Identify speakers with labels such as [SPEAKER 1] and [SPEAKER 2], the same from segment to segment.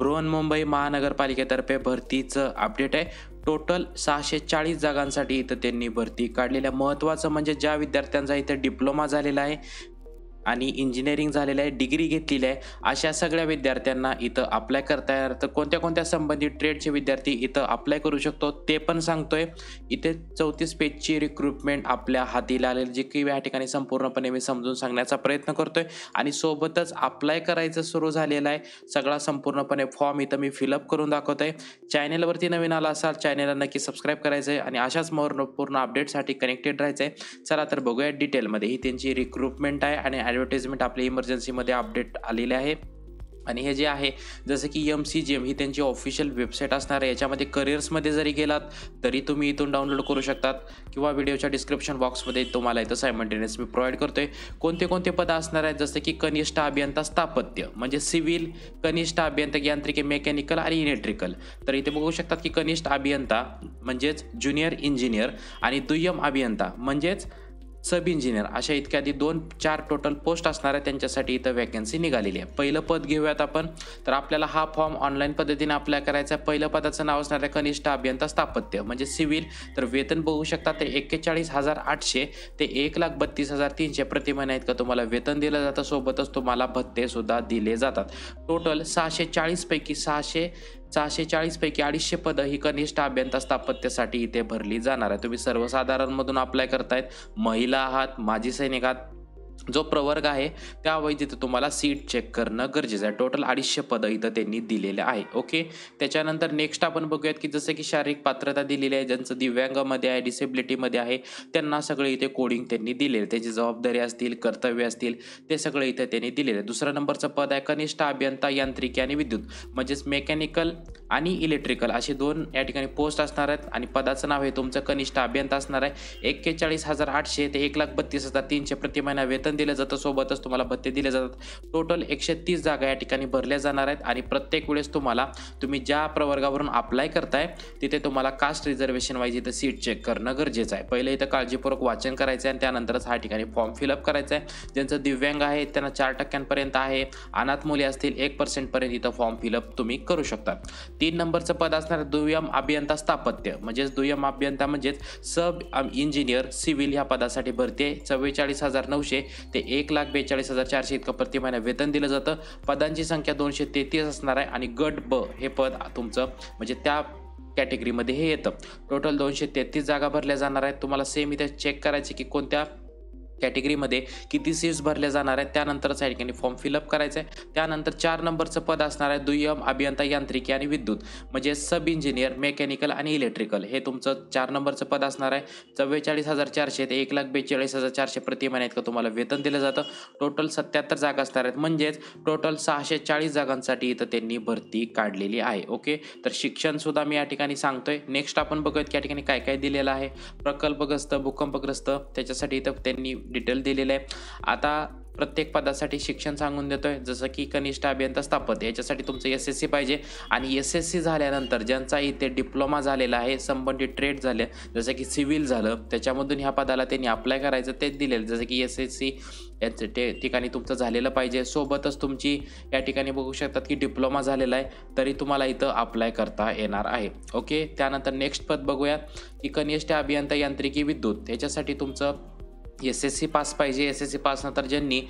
[SPEAKER 1] बृहन्मुंबई महानगरपालिकेतर्फे भरतीचं अपडेट आहे. टोटल 640 जागांसाठी इथं त्यांनी भरती काढलेल्या. महत्त्वाचं म्हणजे ज्या विद्यार्थ्यांचा इथं डिप्लोमा झालेला आहे आणि इंजिनिअरिंग झालेलं आहे, डिग्री घेतलेली आहे, अशा सगळ्या विद्यार्थ्यांना इथं अप्लाय करता येणार. तर कोणत्या कोणत्या संबंधित ट्रेडचे विद्यार्थी इथं अप्लाय करू शकतो ते पण सांगतोय. इथे 34 पेजची रिक्रुटमेंट आपल्या हाती आलेली, जे की या ठिकाणी संपूर्णपणे मी समजून सांगण्याचा प्रयत्न करतोय आणि सोबतच अप्लाय करायचं सुरू झालेलं आहे. सगळा संपूर्णपणे फॉर्म इथं मी फिलअप करून दाखवतोय. चॅनेलवरती नवीन आला असाल चॅनेलला नक्की सबस्क्राईब करायचं आहे आणि अशाच महत्त्वपूर्ण अपडेटसाठी कनेक्टेड राहायचं आहे. चला तर बघूया डिटेलमध्ये. ही त्यांची रिक्रुटमेंट आहे आणि ॲडव्हर्टाइजमेंट आपल्या इमर्जन्सीमध्ये अपडेट आलेले आहे. आणि हे जे आहे जसं की MCGM ही त्यांची ऑफिशियल वेबसाईट असणार आहे. याच्यामध्ये करिअर्समध्ये जरी गेलात तरी तुम्ही इथून डाउनलोड करू शकतात किंवा व्हिडिओच्या डिस्क्रिप्शन बॉक्समध्ये तुम्हाला इथं सायमल्टेनियस मी प्रोव्हाइड करतोय. कोणते कोणते पदं असणार आहेत, जसं की कनिष्ठ अभियंता स्थापत्य म्हणजे सिव्हिल, कनिष्ठ अभियंता यांत्रिकी, मेकॅनिकल आणि इलेक्ट्रिकल. तर इथे बघू शकतात की कनिष्ठ अभियंता म्हणजेच ज्युनियर इंजिनियर आणि दुय्यम अभियंता म्हणजेच सब इंजिनियर, अशा इत्यादी 2-4 टोटल पोस्ट असणार आहे. त्यांच्यासाठी इथं वॅकन्सी निघालेली आहे. पहिलं पद घेऊयात आपण. तर आपल्याला हा फॉर्म ऑनलाईन पद्धतीने अप्लाय करायचा आहे. पहिलं पदाचं नाव असणार आहे कनिष्ठ अभियंता स्थापत्य म्हणजे सिव्हिल. तर वेतन बघू शकता ते 41,800 ते 1,32,300 प्रति महिना इतकं तुम्हाला वेतन दिलं जातं. सोबतच तुम्हाला भत्ते सुद्धा दिले जातात. टोटल 640 पैकी 250 पदं ही कनिष्ठ अभियंता स्थापत्यासाठी इथे भरली जाणार आहे. तुम्ही सर्वसाधारणमधून अप्लाय करतायत, महिला आहात, माजी सैनिक आहात, जो प्रवर्ग आहे त्या वैधते तुम्हाला सीट चेक करणं गरजेचं आहे. टोटल 250 पदं इथं त्यांनी दिलेले आहे. ओके, त्याच्यानंतर नेक्स्ट आपण बघूयात की जसं की शारीरिक पात्रता दिलेली आहे, ज्यांचं दिव्यांगामध्ये आहे, डिसेबिलिटीमध्ये आहे, त्यांना सगळे इथे कोडिंग त्यांनी दिलेले. त्याची जबाबदारी असतील, कर्तव्य असतील, ते सगळे इथे त्यांनी दिलेले. दुसरं नंबरचं पद आहे कनिष्ठ अभियंता यांत्रिकी आणि विद्युत म्हणजेच मेकॅनिकल आणि इलेक्ट्रिकल असे 2 या ठिकाणी पोस्ट असणार आहेत. आणि पदाचं नाव हे तुमचं कनिष्ठ अभियंता असणार आहे. 41,800 ते 1,32,300 प्रति महिना वेतन दिलं जातं. सोबतच तुम्हाला भत्ते दिले जातात. टोटल 130 जागा या ठिकाणी भरल्या जाणार आहेत. आणि प्रत्येक वेळेस तुम्ही ज्या प्रवर्गावरून अप्लाय करताय तिथे तुम्हाला कास्ट रिझर्वेशन वाईज इथं सीट चेक करणं गरजेचं आहे. पहिले इथं काळजीपूर्वक वाचन करायचं आहे आणि त्यानंतरच हा ठिकाणी फॉर्म फिलअप करायचा आहे. ज्यांचं दिव्यांग आहे त्यांना 4% आहे, अनाथ मुली असतील 1% पर्यंत इथं फॉर्म फिलअप तुम्ही करू शकता. 3 नंबरचं पद असणार दुय्यम अभियंता स्थापत्य म्हणजेच दुय्यम अभियंता म्हणजेच सब इंजिनियर सिव्हिल ह्या पदासाठी भरती आहे. 44,900 ते 1,42,400 इतकं प्रति महिना वेतन दिलं जातं. पदांची संख्या 233 असणार आहे आणि गट ब हे पद तुमचं म्हणजे त्या कॅटेगरीमध्ये हे येतं. टोटल 233 जागा भरल्या जाणार आहेत. तुम्हाला सेम इथे चेक करायचे की कोणत्या कॅटेगरीमध्ये किती सीट्स भरल्या जाणार आहेत. त्यानंतरच या ठिकाणी फॉर्म फिलअप करायचं आहे. त्यानंतर 4 नंबरचं पद असणार आहे दुय्यम अभियंता यांत्रिकी आणि विद्युत म्हणजे सब इंजिनियर, मेकॅनिकल आणि इलेक्ट्रिकल. हे तुमचं 4 नंबरचं पद असणार आहे. 44,400 ते 1,42,400 प्रति महिना इतकं तुम्हाला वेतन दिलं जातं. टोटल 77 जागा असणार आहेत म्हणजेच टोटल 640 जागांसाठी इथं त्यांनी भरती काढलेली आहे. ओके, तर शिक्षण सुद्धा मी या ठिकाणी सांगतोय. नेक्स्ट आपण बघूयात की या ठिकाणी काय काय दिलेलं आहे. प्रकल्पग्रस्त, भूकंपग्रस्त त्याच्यासाठी इथं त्यांनी डिटेल दिलेलं आहे. आता प्रत्येक पदासाठी शिक्षण सांगून देतोय. जसं की कनिष्ठ अभियंता स्थापत्य याच्यासाठी तुमचं SSC पाहिजे आणि SSC झाल्यानंतर ज्यांचा इथे डिप्लोमा झालेला आहे, संबंधित ट्रेड झाले जसं की सिव्हिल झालं, त्याच्यामधून ह्या पदाला त्यांनी अप्लाय करायचं तेच दिलेलं. जसं की SSC याचं ठिकाणी तुमचं झालेलं पाहिजे. सोबतच तुमची या ठिकाणी बघू शकतात की डिप्लोमा झालेला आहे तरी तुम्हाला इथं अप्लाय करता येणार आहे. ओके, त्यानंतर नेक्स्ट पद बघूया की कनिष्ठ अभियंता यांत्रिकी विद्युत याच्यासाठी तुमचं SSC पास पाहिजे. SSC पास नंतर ज्यांनी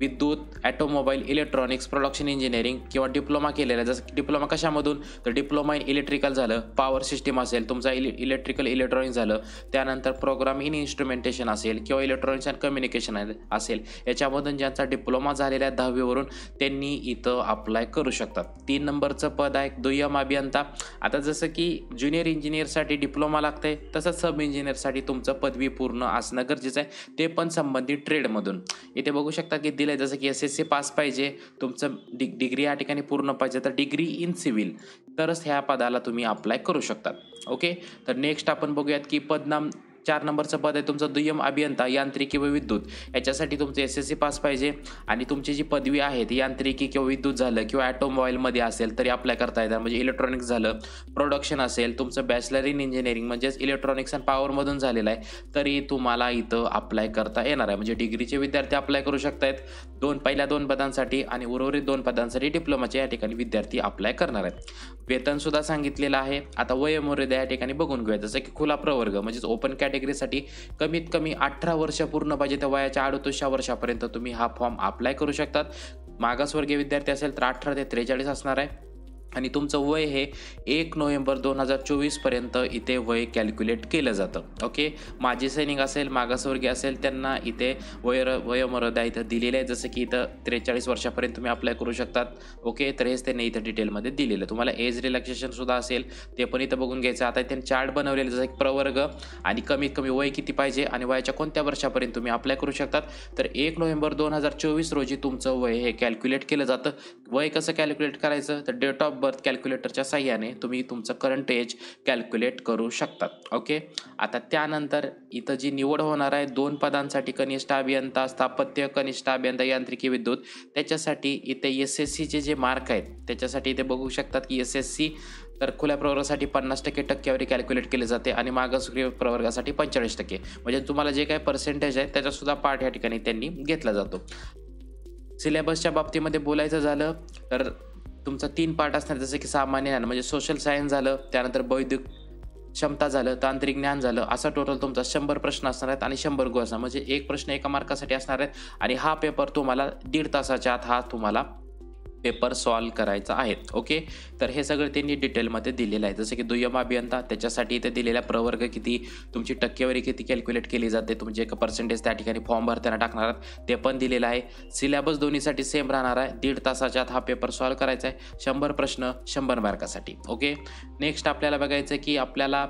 [SPEAKER 1] विद्युत, ॲटोमोबाईल, इलेक्ट्रॉनिक्स, प्रोडक्शन इंजिनिअरिंग किंवा डिप्लोमा केलेला आहे. जसं की डिप्लोमा कशामधून तर डिप्लोमा इन इलेक्ट्रिकल झालं, पॉवर सिस्टीम असेल तुमचा, इलेक्ट्रिकल इलेक्ट्रॉनिक्स झालं, त्यानंतर प्रोग्राम इन इन्स्ट्रुमेंटेशन असेल किंवा इलेक्ट्रॉनिक्स अँड कम्युनिकेशन असेल. याच्यामधून ज्यांचा डिप्लोमा झालेला आहे 10वीवरून त्यांनी इथं अप्लाय करू शकतात. 3 नंबरचं पद आहे दुय्यम अभियंता. आता जसं की ज्युनियर इंजिनियरसाठी डिप्लोमा लागतंय तसंच सब इंजिनियरसाठी तुमचं पदवी पूर्ण असणं गरजेचं आहे, ते पण संबंधित ट्रेडमधून. इथे बघू शकता की जसं की SSC पास पाहिजे, तुमचं डिग्री या ठिकाणी पूर्ण पाहिजे तर डिग्री इन सिव्हिल तरच ह्या पदाला तुम्ही अप्लाय करू शकतात. ओके, तर नेक्स्ट आपण बघूयात की पदनाम 4 नंबरचं पद आहे तुमचं दुय्यम अभियंता यांत्रिकी व विद्युत, याच्यासाठी तुमचं SSC पास पाहिजे आणि तुमची जी पदवी आहे ती यांत्रिकी किंवा विद्युत झालं किंवा ऑटोमोबाईलमध्ये असेल तरी अप्लाय करता येतात. म्हणजे इलेक्ट्रॉनिक्स झालं, प्रोडक्शन असेल, तुमचं बॅचलर इन इंजिनिअरिंग म्हणजेच इलेक्ट्रॉनिक्स अँड पॉवरमधून झालेलं आहे तरी तुम्हाला इथं अप्लाय करता येणार आहे. म्हणजे डिग्रीचे विद्यार्थी अप्लाय करू शकतायत पहिल्या 2 पदांसाठी आणि उर्वरित 2 पदांसाठी डिप्लोमाचे या ठिकाणी विद्यार्थी अप्लाय करणार आहेत. वेतन सुद्धा सांगितलेलं आहे. आता वयोमर्यादा या ठिकाणी बघून घेऊया. जसं की खुला प्रवर्ग म्हणजेच ओपन कॅटेगरीसाठी कमीत कमी 18 वर्ष पूर्ण पाहिजे, त्या वयाच्या 38 वर्षापर्यंत तुम्ही हा फॉर्म अप्लाय करू शकतात. मागासवर्गीय विद्यार्थी असेल तर 18 ते 43 असणार आहे आणि तुमचं वय हे 1 नोव्हेंबर 2024 पर्यंत इथे वय कॅल्क्युलेट केलं जातं. ओके, माजी सैनिक असेल, मागासवर्गीय असेल त्यांना इथे वयोमर्यादा इथं दिलेलं आहे. जसं की इथं 43 वर्षापर्यंत तुम्ही अप्लाय करू शकतात. ओके, तर हेच त्यांनी इथं डिटेलमध्ये दिलेलं. तुम्हाला एज रिलॅक्सेशन सुद्धा असेल ते पण इथं बघून घ्यायचं. आता त्यांनी चार्ट बनवलेलं जसं की प्रवर्ग आणि कमीत कमी वय किती पाहिजे आणि वयाच्या कोणत्या वर्षापर्यंत तुम्ही अप्लाय करू शकतात. तर 1 नोव्हेंबर 2024 रोजी तुमचं वय हे कॅल्क्युलेट केलं जातं. वय कसं कॅल्क्युलेट करायचं तर डेट ऑफ बर्थ कॅल्क्युलेटरच्या साह्याने तुम्ही तुमचं करंट एज कॅल्क्युलेट करू शकतात. ओके, आता त्यानंतर इथं जी निवड होणार आहे 2 पदांसाठी कनिष्ठ अभियंता, स्थापत्य, कनिष्ठ अभियंता यांत्रिकी विद्युत, त्याच्यासाठी इथे SSCचे जे मार्क आहेत त्याच्यासाठी इथे बघू शकतात की SSC तर खुल्या प्रवर्गासाठी 50% टक्केवारी कॅल्क्युलेट केली जाते आणि मागासवर्गीय प्रवर्गासाठी 45%. म्हणजे तुम्हाला जे काही पर्सेंटेज आहे त्याचासुद्धा पार्ट या ठिकाणी त्यांनी घेतला जातो. सिलेबसच्या बाबतीमध्ये बोलायचं झालं तर तुमचं 3 पार्ट असणार. जसं की सामान्य ज्ञान म्हणजे सोशल सायन्स झालं, त्यानंतर बौद्धिक क्षमता झालं, तांत्रिक ज्ञान झालं, असा टोटल तुमचा 100 प्रश्न असणार आहेत आणि 100 गुण असणार. म्हणजे एक प्रश्न 1 मार्कासाठी असणार आहेत आणि हा पेपर तुम्हाला 1.5 तासाच्या आत हा तुम्हाला पेपर सॉल्व करायचा आहे. ओके, तर हे सगळं त्यांनी डिटेलमध्ये दिलेलं आहे. जसं की दुय्यम अभियंता त्याच्यासाठी इथे दिलेल्या प्रवर्ग किती, तुमची टक्केवारी किती कॅल्क्युलेट केली जाते, तुमचे एक पर्सेंटेज त्या ठिकाणी फॉर्म भरताना टाकणार आहात ते पण दिलेलं आहे. सिलेबस दोन्हीसाठी सेम राहणार आहे. 1.5 तासाच्या आत हा पेपर सॉल्व करायचा आहे. 100 प्रश्न 100 मार्कासाठी. ओके, नेक्स्ट आपल्याला बघायचं की आपल्याला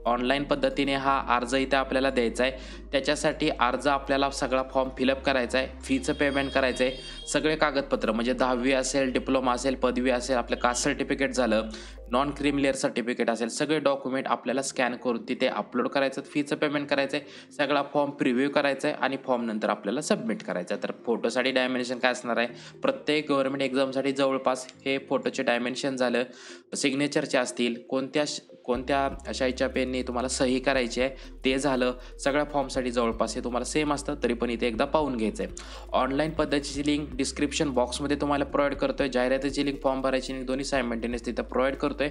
[SPEAKER 1] ऑनलाईन पद्धतीने हा अर्ज इथे आपल्याला द्यायचा आहे. त्याच्यासाठी अर्ज आपल्याला सगळा फॉर्म फिलअप करायचा आहे, फीचं पेमेंट करायचं आहे, सगळे कागदपत्र म्हणजे 10वी असेल, डिप्लोमा असेल, पदवी असेल, आपलं कास्ट सर्टिफिकेट झालं, नॉन क्रिमिलियर सर्टिफिकेट असेल, सगळे डॉक्युमेंट आपल्याला स्कॅन करून तिथे अपलोड करायचं, फीचं पेमेंट करायचं आहे, सगळा फॉर्म प्रिव्ह्यू करायचा आहे आणि फॉर्म नंतर आपल्याला सबमिट करायचं आहे. तर फोटोसाठी डायमेन्शन काय असणार आहे, प्रत्येक गव्हर्नमेंट एक्झामसाठी जवळपास हे फोटोचे डायमेन्शन झालं, सिग्नेचरचे असतील, कोणत्या शाईच्या पेनने तुम्हाला सही करायची आहे ते झालं, सगळ्या फॉर्मसाठी जवळपास हे तुम्हाला सेम असतं तरी पण इथे एकदा पाहून घ्यायचं आहे. ऑनलाईन पद्धतीची लिंक डिस्क्रिप्शन बॉक्समध्ये तुम्हाला प्रोव्हाइड करतोय. जाहिरातीची लिंक, फॉर्म भरायची लिंक दोन्ही सायमल्टेनियस तिथं प्रोव्हाइड करतोय.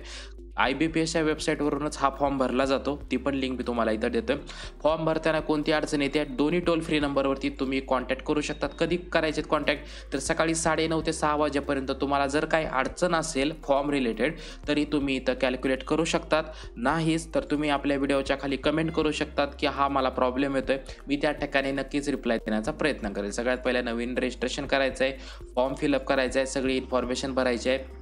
[SPEAKER 1] IBPSच्या वेबसाईटवरूनच हा फॉर्म भरला जातो, ती पण लिंक मी तुम्हाला इथं देतोय. फॉर्म भरताना कोणती अडचण येते दोन्ही टोल फ्री नंबरवरती तुम्ही कॉन्टॅक्ट करू शकतात. कधी करायचे कॉन्टॅक्ट तर सकाळी 9:30 ते 6 वाजेपर्यंत. तुम्हाला जर काही अडचण असेल फॉर्म रिलेटेड तरी तुम्ही इथं कॅल्क्युलेट करू शकतात. नाहीच तर तुम्ही आपल्या व्हिडिओच्या खाली कमेंट करू शकतात की हा मला प्रॉब्लेम येतोय, मी त्या ठिकाणी नक्कीच रिप्लाय देण्याचा प्रयत्न करेल. सगळ्यात पहिला नवीन रजिस्ट्रेशन करायचं आहे, फॉर्म फिलअप करायचं आहे, सगळी इन्फॉर्मेशन भरायची आहे,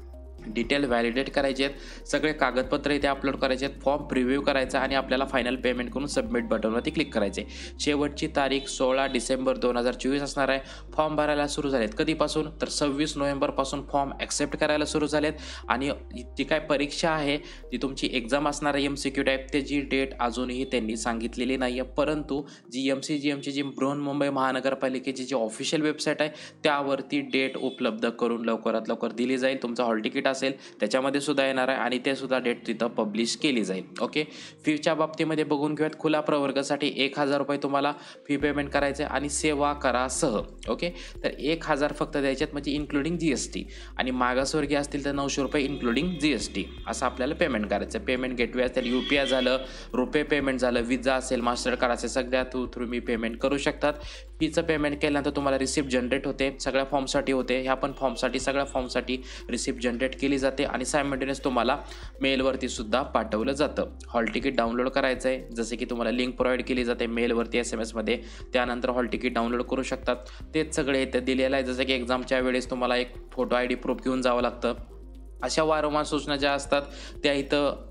[SPEAKER 1] डिटेल व्हॅलिडेट करायचे आहेत, सगळे कागदपत्र इथे अपलोड करायचे आहेत, फॉर्म प्रिव्ह्यू करायचा आणि आपल्याला फायनल पेमेंट करून सबमिट बटनवरती क्लिक करायचे. शेवटची तारीख 16 डिसेंबर 2024 असणार आहे. फॉर्म भरायला सुरू झालेत कधीपासून तर 26 नोव्हेंबरपासून फॉर्म ॲक्सेप्ट करायला सुरू झालेत आणि जी काय परीक्षा आहे ती तुमची एक्झाम असणार आहे MCQ टाईप, त्याची डेट अजूनही त्यांनी सांगितलेली नाही आहे. परंतु जी MCGMची जी बृहन्मुंबई महानगरपालिकेची जी ऑफिशियल वेबसाईट आहे त्यावरती डेट उपलब्ध करून लवकरात लवकर दिली जाईल. तुमचं हॉल तिकीट असेल त्याच्यामध्ये सुद्धा येणार आहे आणि ते सुद्धा डेट तिथं पब्लिश केली जाईल. ओके, फीच्या बाबतीमध्ये बघून घेऊयात. खुला प्रवर्गासाठी 1,000 रुपये तुम्हाला फी पेमेंट करायचे आणि सेवा करासह. ओके, तर 1,000 फक्त द्यायच्यात म्हणजे इन्क्लुडिंग GST आणि मागासवर्गीय असतील तर 900 रुपये इन्क्लुडिंग GST असं आपल्याला पेमेंट करायचं. पेमेंट गेटवे असेल, UPI झालं, रुपे पेमेंट झालं, विजा असेल, मास्टर कार्ड असेल, सगळ्या थ्रू मी पेमेंट करू शकतात. फीचं पेमेंट केल्यानंतर तुम्हाला रिसिप्ट जनरेट होते, सगळ्या फॉर्मसाठी होते, ह्या पण फॉर्मसाठी सगळ्या फॉर्मसाठी रिसिप्ट जनरेट केली जाते आणि सायमल्टेनियस तुम्हाला मेलवरती सुद्धा पाठवलं जातं. हॉल तिकीट डाउनलोड करायचं आहे, जसे की तुम्हाला लिंक प्रोव्हाइड केली जाते मेलवरती SMS मध्ये, त्यानंतर हॉल तिकीट डाउनलोड करू शकतात. तेच सगळे इथे दिलेलं आहे. जसं की एक्झामच्या वेळेस तुम्हाला एक फोटो ID प्रूफ घेऊन जावं लागतं. अशा वारंवार सूचना ज्या असतात त्या इथं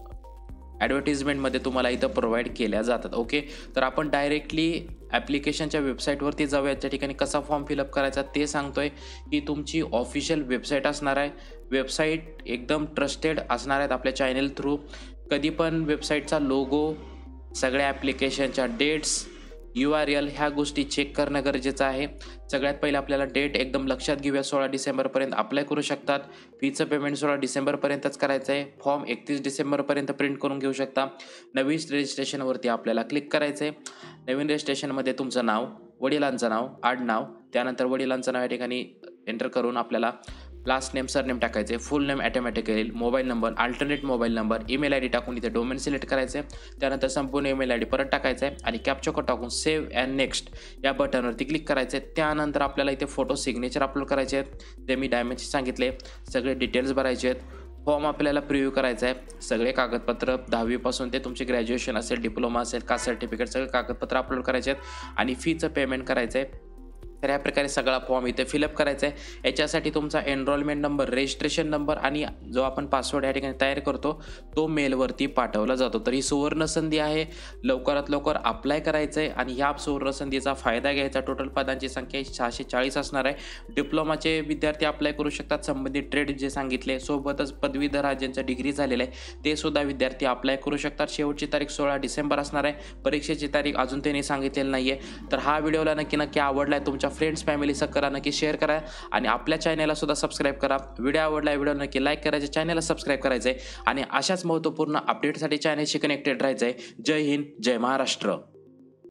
[SPEAKER 1] ॲडव्हर्टिजमेंटमध्ये तुम्हाला इथं प्रोव्हाइड केल्या जातात. ओके, तर आपण डायरेक्टली ॲप्लिकेशनच्या वेबसाईटवरती जाऊया. त्या ठिकाणी कसा फॉर्म फिलअप करायचा ते सांगतोय की तुमची ऑफिशियल वेबसाईट असणार आहे. वेबसाईट एकदम ट्रस्टेड असणार आहेत आपल्या चॅनल थ्रू. कधी पण वेबसाईटचा लोगो सगळ्या ॲप्लिकेशनच्या डेट्स, URL ह्या गोष्टी चेक करणं गरजेचं आहे. सगळ्यात पहिले आपल्याला डेट एकदम लक्षात घेऊया. 16 डिसेंबरपर्यंत अप्लाय करू शकतात. फीचं पेमेंट 16 डिसेंबरपर्यंतच करायचं आहे. फॉर्म 31 डिसेंबरपर्यंत प्रिंट करून घेऊ शकता. नवीन रजिस्ट्रेशनवरती आपल्याला क्लिक करायचं आहे. नवीन रजिस्ट्रेशनमध्ये तुमचं नाव, वडिलांचं नाव, आडनाव, त्यानंतर वडिलांचं नाव या ठिकाणी एंटर करून आपल्याला लास्ट नेम सरनेम टाकायचं आहे. फुल नेम ॲटोमॅटिक येईल. Mobile number, alternate mobile number, email I D टाकून इथे डोमेन सिलेक्ट करायचं आहे. त्यानंतर संपूर्ण ईमेल आय डी परत टाकायचं आहे आणि कॅप्चा कोड टाकून सेव्ह अँड नेक्स्ट या बटनवरती क्लिक करायचं आहे. त्यानंतर आपल्याला इथे फोटो सिग्नेचर अपलोड करायचे आहेत. ते मी डायमेन्शन सांगितले. सगळे डिटेल्स भरायचे आहेत. फॉर्म आपल्याला प्रिव्ह्यू करायचा आहे. सगळे कागदपत्र 10वीपासून ते तुमचे ग्रॅज्युएशन असेल, डिप्लोमा असेल, कास्ट सर्टिफिकेट, सगळे कागदपत्र अपलोड करायचे आहेत आणि फीचं पेमेंट करायचं आहे. तर या प्रकारे सगळा फॉर्म इथे फिलअप करायचा आहे. याच्यासाठी तुमचा एनरोलमेंट नंबर, रजिस्ट्रेशन नंबर आणि जो आपण पासवर्ड या ठिकाणी तयार करतो तो मेलवरती पाठवला जातो. तर ही सुवर्ण संधी आहे. लवकरात लवकर अप्लाय करायचं आहे आणि ह्या सुवर्ण संधीचा फायदा घ्यायचा. टोटल पदांची संख्या 640 असणार आहे. डिप्लोमाचे विद्यार्थी अप्लाय करू शकतात. संबंधित ट्रेड जे सांगितले, सोबतच पदवीधर ज्यांचा डिग्री झालेला आहे ते सुद्धा विद्यार्थी अप्लाय करू शकतात. शेवटची तारीख 16 डिसेंबर असणार आहे. परीक्षेची तारीख अजून त्यांनी सांगितलेली नाही आहे. तर हा व्हिडिओला नक्की आवडला आहे, तुमच्या फ्रेंड्स फॅमिलीसह करा, नक्की शेअर करा आणि आपल्या चॅनलला सुद्धा सबस्क्राईब करा. व्हिडिओ आवडला, व्हिडिओ नक्की लाईक करायचे, चॅनलला सबस्क्राईब करायचं आहे आणि अशाच महत्त्वपूर्ण अपडेटसाठी चॅनलशी कनेक्टेड राहायचं आहे. जय हिंद, जय महाराष्ट्र.